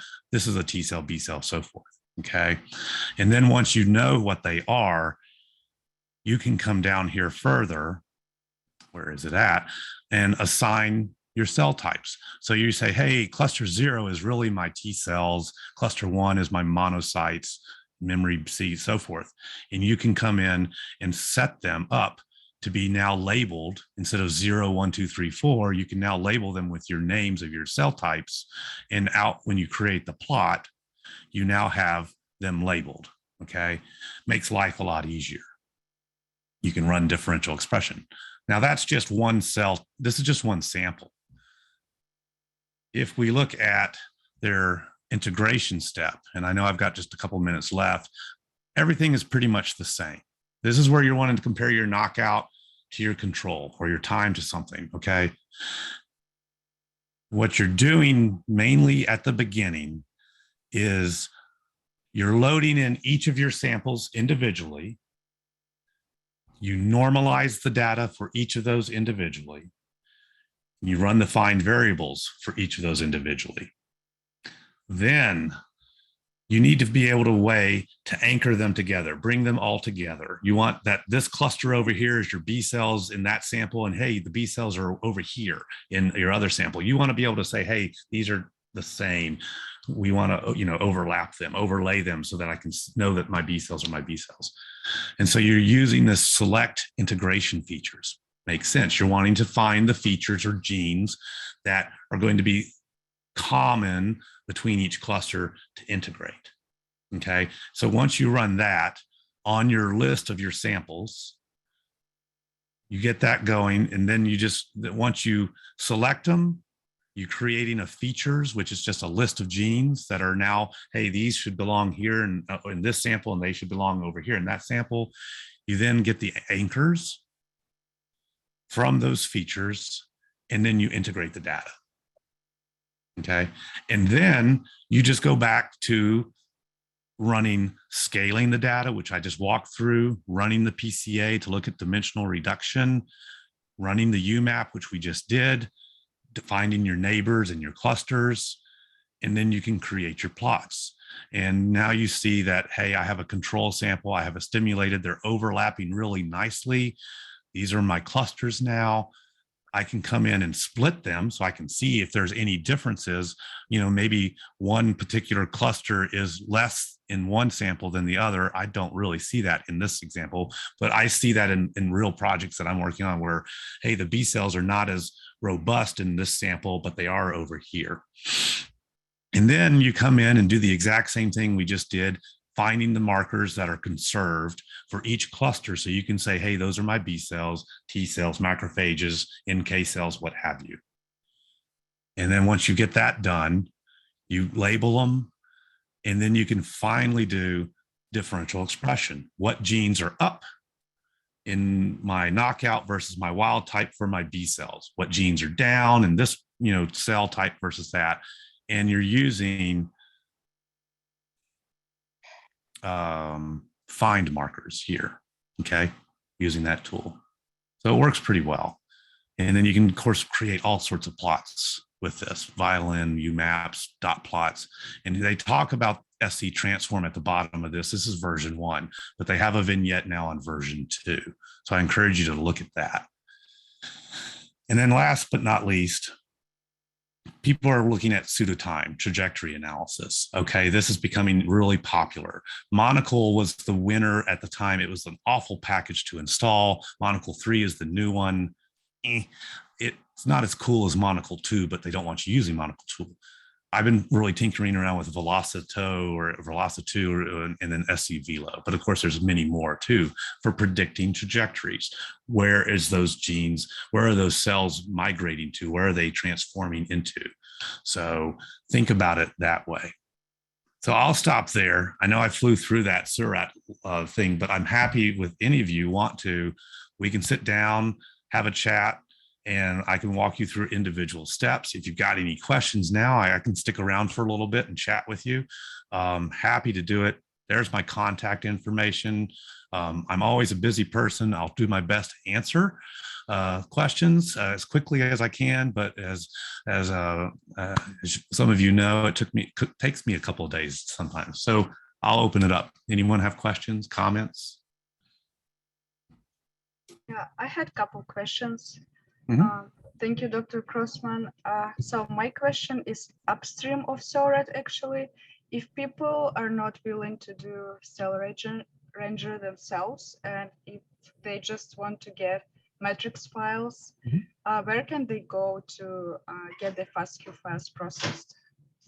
T cell, B cell, so forth. Okay. And then once you know what they are, you can come down here further. Where is it at? And assign your cell types. So you say, hey, cluster 0 is really my T cells. Cluster 1 is my monocytes, memory C, so forth. And you can come in and set them up to be now labeled. Instead of 0, 1, 2, 3, 4, you can now label them with your names of your cell types. And out when you create the plot, you now have them labeled. Okay. Makes life a lot easier. You can run differential expression. Now that's just one cell. This is just one sample. If we look at their integration step, and I know I've got just a couple minutes left, everything is pretty much the same. This is where you're wanting to compare your knockout to your control or your time to something, okay? What you're doing mainly at the beginning is you're loading in each of your samples individually. You normalize the data for each of those individually. You run the find variables for each of those individually. Then you need to be able to anchor them together, bring them all together. You want that this cluster over here is your B cells in that sample, and hey, the B cells are over here in your other sample. You want to be able to say, hey, these are the same. We want to, overlap them, overlay them so that I can know that my B cells are my B cells. And so you're using this select integration features. Makes sense. You're wanting to find the features or genes that are going to be common between each cluster to integrate. Okay. So once you run that on your list of your samples, you get that going. And then once you select them, you're creating a features, which is just a list of genes that are now, hey, these should belong here in this sample, and they should belong over here in that sample. You then get the anchors from those features, and then you integrate the data. Okay. And then you just go back to scaling the data, which I just walked through, running the PCA to look at dimensional reduction, running the UMAP, which we just did, finding your neighbors and your clusters, and then you can create your plots. And now you see that, hey, I have a control sample, I have a stimulated, they're overlapping really nicely. These are my clusters now. I can come in and split them so I can see if there's any differences. Maybe one particular cluster is less in one sample than the other. I don't really see that in this example, but I see that in real projects that I'm working on where, hey, the B cells are not as robust in this sample, but they are over here. And then you come in and do the exact same thing we just did, finding the markers that are conserved for each cluster. So you can say, hey, those are my B cells, T cells, macrophages, NK cells, what have you. And then once you get that done, you label them, and then you can finally do differential expression. What genes are up in my knockout versus my wild type for my B cells, what genes are down and this, cell type versus that. And you're using find markers here, okay, using that tool. So it works pretty well. And then you can, of course, create all sorts of plots with this, violin, UMaps, dot plots. And they talk about SC transform at the bottom of this. This is version 1, but they have a vignette now on version 2. So I encourage you to look at that. And then last but not least, people are looking at pseudotime trajectory analysis. Okay, this is becoming really popular. Monocle was the winner at the time. It was an awful package to install. Monocle 3 is the new one. It's not as cool as Monocle 2, but they don't want you using Monocle 2. I've been really tinkering around with Velocito or Velocito and then SC-Velo. But of course, there's many more too for predicting trajectories. Where is those genes? Where are those cells migrating to? Where are they transforming into? So think about it that way. So I'll stop there. I know I flew through that Surat thing, but I'm happy with any of you want to. We can sit down, have a chat, and I can walk you through individual steps. If you've got any questions now, I can stick around for a little bit and chat with you. Happy to do it. There's my contact information. I'm always a busy person. I'll do my best to answer questions as quickly as I can, but as some of you know, it takes me a couple of days sometimes. So I'll open it up. Anyone have questions, comments? Yeah, I had a couple questions. Mm-hmm. Thank you, Dr. Crossman. So my question is upstream of SORAT actually. If people are not willing to do cell ranger themselves, and if they just want to get matrix files, where can they go to get the FASTQ files processed?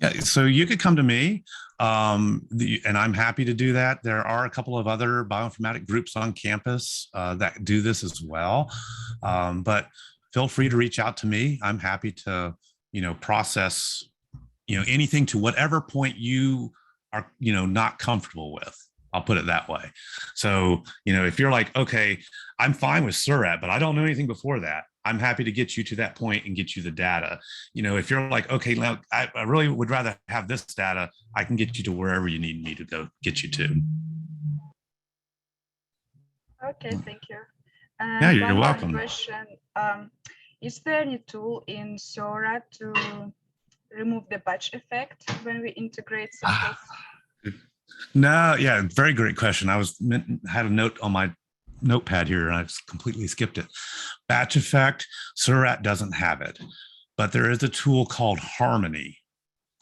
Yeah, so you could come to me, and I'm happy to do that. There are a couple of other bioinformatic groups on campus that do this as well, but feel free to reach out to me. I'm happy to, process, anything to whatever point you are, not comfortable with. I'll put it that way. So, if you're like, okay, I'm fine with Surat, but I don't know anything before that, I'm happy to get you to that point and get you the data. If you're like, okay, now I really would rather have this data, I can get you to wherever you need me to go get you to. Okay, thank you. And yeah, you're welcome. Question, is there any tool in Surat to remove the batch effect when we integrate samples? No, yeah, very great question. I had a note on my notepad here and I just completely skipped it. Batch effect, Surat doesn't have it, but there is a tool called Harmony,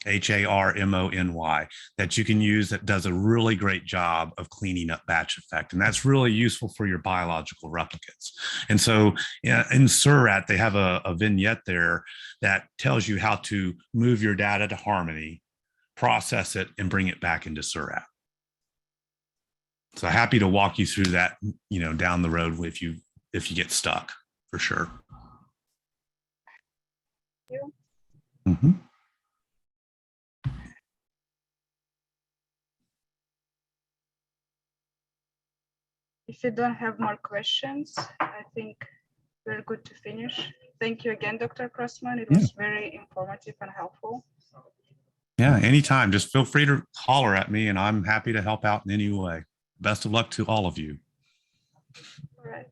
Harmony, that you can use that does a really great job of cleaning up batch effect. And that's really useful for your biological replicates. And so in Surat, they have a vignette there that tells you how to move your data to Harmony, process it, and bring it back into Surat. So happy to walk you through that, down the road if you get stuck, for sure. Thank you. Mm-hmm. If you don't have more questions, I think we're good to finish. Thank you again, Dr. Crossman. It was very informative and helpful. Yeah, anytime. Just feel free to holler at me and I'm happy to help out in any way. Best of luck to all of you. All right.